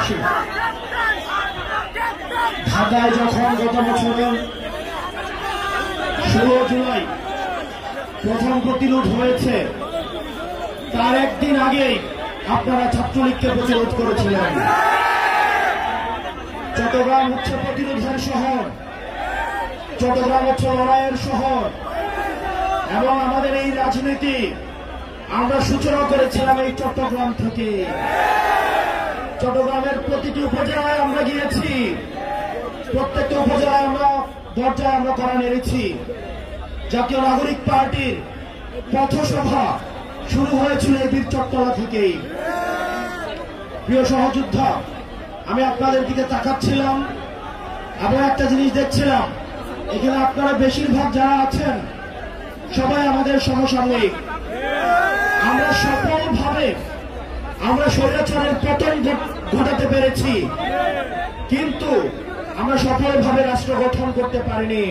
চট্টগ্রামবাসী, ঢাকায় যখন গত বছরের 16 জুলাই প্রথম প্রতিরোধ হয়েছে, তার একদিন আগেই আপনারা ছাত্রলীগকে প্রতিরোধ করেছিলেন। চট্টগ্রাম হচ্ছে প্রতিরোধের শহর, চট্টগ্রাম হচ্ছে লড়াইয়ের শহর, এবং আমাদের এই রাজনীতি আমরা সূচনা করেছিলাম এই চট্টগ্রাম থেকে। চট্টগ্রামের প্রতিটি উপজেলায় আমরা গিয়েছি, প্রত্যেকটা উপজেলায় আমরা দরজায় আমরা কড়া নেড়েছি। জাতীয় নাগরিক পার্টির পথসভা শুরু হয়েছিল এই বীরচট্টলা থেকেই। প্রিয় সহযোদ্ধা, আমি আপনাদের দিকে তাকাচ্ছিলাম এবং একটা জিনিস দেখছিলাম, এখানে আপনারা বেশিরভাগ যারা আছেন সবাই আমাদের সমসাময়িক। আমরা সফলভাবে আমরা স্বৈরাচারের পতন ঘটাতে পেরেছি, কিন্তু আমরা সফলভাবে রাষ্ট্র গঠন করতে পারিনি।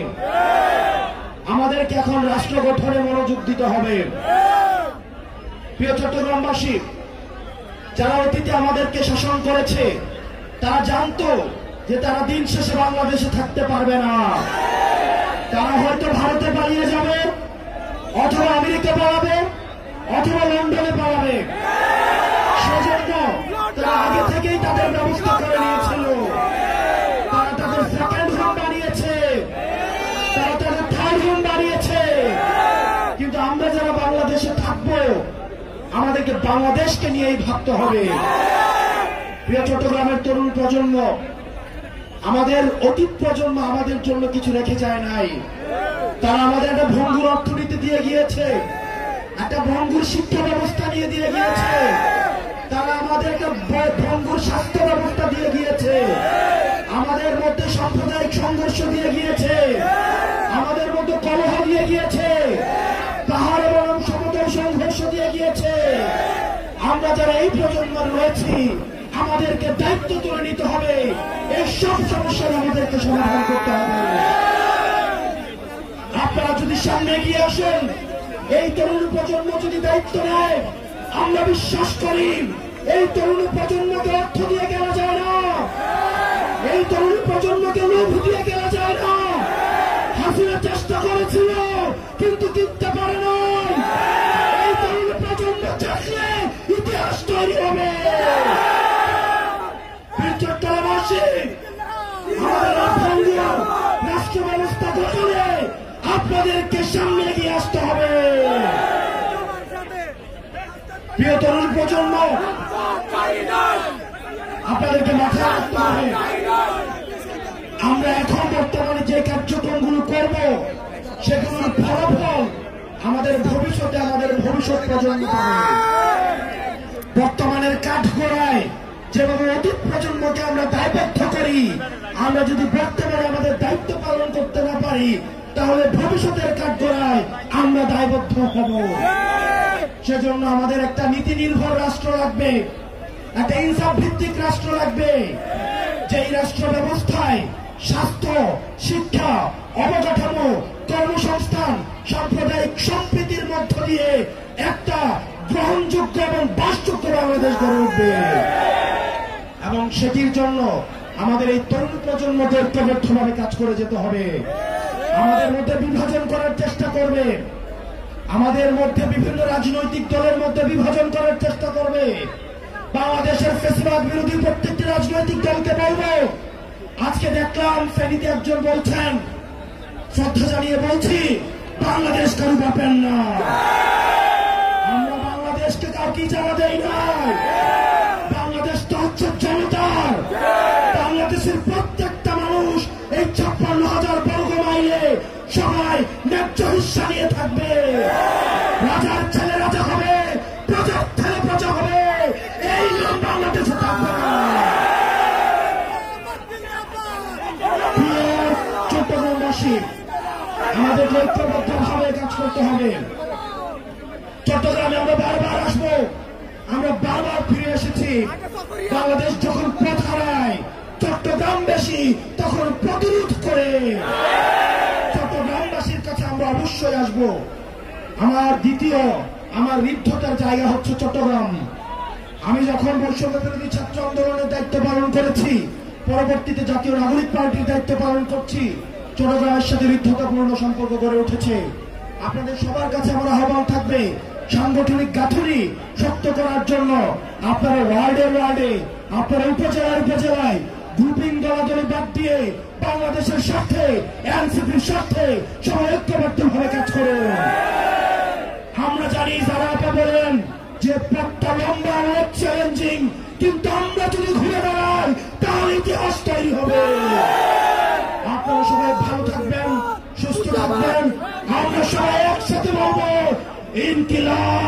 আমাদেরকে এখন রাষ্ট্র গঠনে মনোযোগ দিতে হবে। প্রিয় চট্টগ্রামবাসী, যারা অতীতে আমাদেরকে শাসন করেছে তারা জানতো যে তারা দিন শেষে বাংলাদেশে থাকতে পারবে না। তারা হয়তো ভারতে পালিয়ে যাবে, অথবা আমেরিকা পালাবে, অথবা লন্ডনে পালাবে। সেজন্য তারা আগে থেকেই তাদের ব্যবস্থা করে নিয়েছিল। তারা তাদের সেকেন্ড হোম বানিয়েছে, তারা তাদের থার্ড হোম বানিয়েছে। কিন্তু আমরা যারা বাংলাদেশে থাকবো, আমাদেরকে বাংলাদেশকে নিয়েই ভাবতে হবে। প্রিয় চট্টগ্রামের তরুণ প্রজন্ম, আমাদের অতীত প্রজন্ম আমাদের জন্য কিছু রেখে যায় নাই। তারা আমাদের একটা ভঙ্গুর অর্থনীতি দিয়ে গিয়েছে, একটা ভঙ্গুর শিক্ষা ব্যবস্থা নিয়ে দিয়ে গিয়েছে, তারা আমাদের একটা ভঙ্গুর স্বাস্থ্য ব্যবস্থা দিয়ে গিয়েছে, আমাদের মধ্যে সাম্প্রদায়িক সংঘর্ষ দিয়ে গিয়েছে, আমাদের মধ্যে কলহ দিয়ে গিয়েছে, পাহাড় এবং সমতল সংঘর্ষ দিয়ে গিয়েছে। আমরা যারা এই প্রজন্মের রয়েছি, আমাদেরকে দায়িত্ব তুলে নিতে হবে। এই সব সমস্যার আমাদেরকে সমাধান করতে হবে। আপনারা যদি সামনে এগিয়ে আসেন, এই তরুণ প্রজন্ম যদি দায়িত্ব নেয়, আমরা বিশ্বাস করি এই তরুণ প্রজন্মকে অর্থ দিয়ে কেনা যায় না, এই তরুণ প্রজন্মকে লোভ দিয়ে কেনা যায় না। হাসিনা চেষ্টা করেছিল কিন্তু কিনতে পারে নাই। এই তরুণ প্রজন্ম চাইলে ইতিহাস তৈরি হবে। চট্টগ্রামবাসী, আমাদের রাষ্ট্র ব্যবস্থা গঠনে আপনাদেরকে সামনে এগিয়ে আসতে হবে। প্রিয় তরুণ প্রজন্ম, আপনাদেরকে মাথায় রাখতে হবে, আমরা এখন বর্তমানে যে কার্যক্রমগুলো করব সেগুলোর ফলাফল আমাদের ভবিষ্যতে আমাদের ভবিষ্যৎ প্রজন্ম পাবে। বর্তমানের কাঠগড়ায় যেভাবে অতীত প্রজন্মকে আমরা দায়বদ্ধ করি, আমরা যদি বর্তমানে আমাদের দায়িত্ব পালন করতে না পারি, তাহলে ভবিষ্যতের কাঠগড়ায় আমরা দায়বদ্ধ হব। সেজন্য আমাদের একটা নীতি নির্ভর রাষ্ট্র লাগবে, একটা ইনসাফ ভিত্তিক রাষ্ট্র লাগবে, যেই রাষ্ট্র ব্যবস্থায় স্বাস্থ্য, শিক্ষা, অবকাঠামো, কর্মসংস্থান, সাম্প্রদায়িক সম্প্রীতির মধ্য দিয়ে একটা গ্রহণযোগ্য এবং বাসযোগ্য বাংলাদেশ গড়ে উঠবে। এবং সেটির জন্য আমাদের এই তরুণ প্রজন্মকে ঐক্যবদ্ধভাবে কাজ করে যেতে হবে। আমাদের মধ্যে বিভাজন করার চেষ্টা করবে, আমাদের মধ্যে বিভিন্ন রাজনৈতিক দলের মধ্যে বিভাজন করার চেষ্টা করবে। বাংলাদেশের ফ্যাসিবাদ বিরোধী প্রত্যেকটি রাজনৈতিক দলকে বলবো, আজকে দেখলাম ফেনীতে একজন বলছেন, শ্রদ্ধা জানিয়ে বলছি, বাংলাদেশ কারো বাপের না। আমরা বাংলাদেশকে কাউকে জানা দেই নাই। বাংলাদেশ তো হচ্ছে জনতার। বাংলাদেশের প্রত্যেকটা মানুষ এই 56,000 বর্গ মাইলে সবাই ন্যায্য হিস্সা নিয়ে থাকবে। রাজার ছেলে রাজা হবে, প্রজার ছেলে প্রজা হবে, এই নিয়ম বাংলাদেশে থাকবে না। চট্টগ্রামবাসী, আমাদের ঐক্যবদ্ধভাবে কাজ করতে হবে। চট্টগ্রামে আমরা বারবার আসবো, আমরা বারবার ফিরে এসেছি। বাংলাদেশ যখন পথ হারায়, চট্টগ্রামবাসী তখন প্রতিরোধ করে। চট্টগ্রামবাসীর কাছে আমরা অবশ্যই আসবো। আমার ঋদ্ধতার জায়গা হচ্ছে চট্টগ্রাম। আমি যখন বৈষম্য বিরোধী ছাত্র আন্দোলনের দায়িত্ব পালন করেছি, পরবর্তীতে জাতীয় নাগরিক পার্টির দায়িত্ব পালন করছি। চট্টগ্রামের সাথে হৃদ্যতাপূর্ণ সম্পর্ক গড়ে উঠেছে। আপনাদের সবার কাছে আমার আহ্বান থাকবে, সাংগঠনিক গাঁথুনি শক্ত করার জন্য আপনারা ওয়ার্ডে ওয়ার্ডে, আপনারা উপজেলায় গ্রুপিং দলাদলি বাদ দিয়ে বাংলাদেশের স্বার্থে, এনসিপির স্বার্থে সবাই ঐক্যবদ্ধভাবে কাজ করুন। আমরা জানি যারা আপা বলেন যে পথটা লম্বা, অনেক চ্যালেঞ্জিং, কিন্তু আমরা যদি ঘুরে দাঁড়াই তাহলে ইতিহাস তৈরি হবে। আপনারা সবাই ভালো থাকবেন, সুস্থ থাকবেন। আমরা সবাই একসাথে বলবো ইনকিলাব।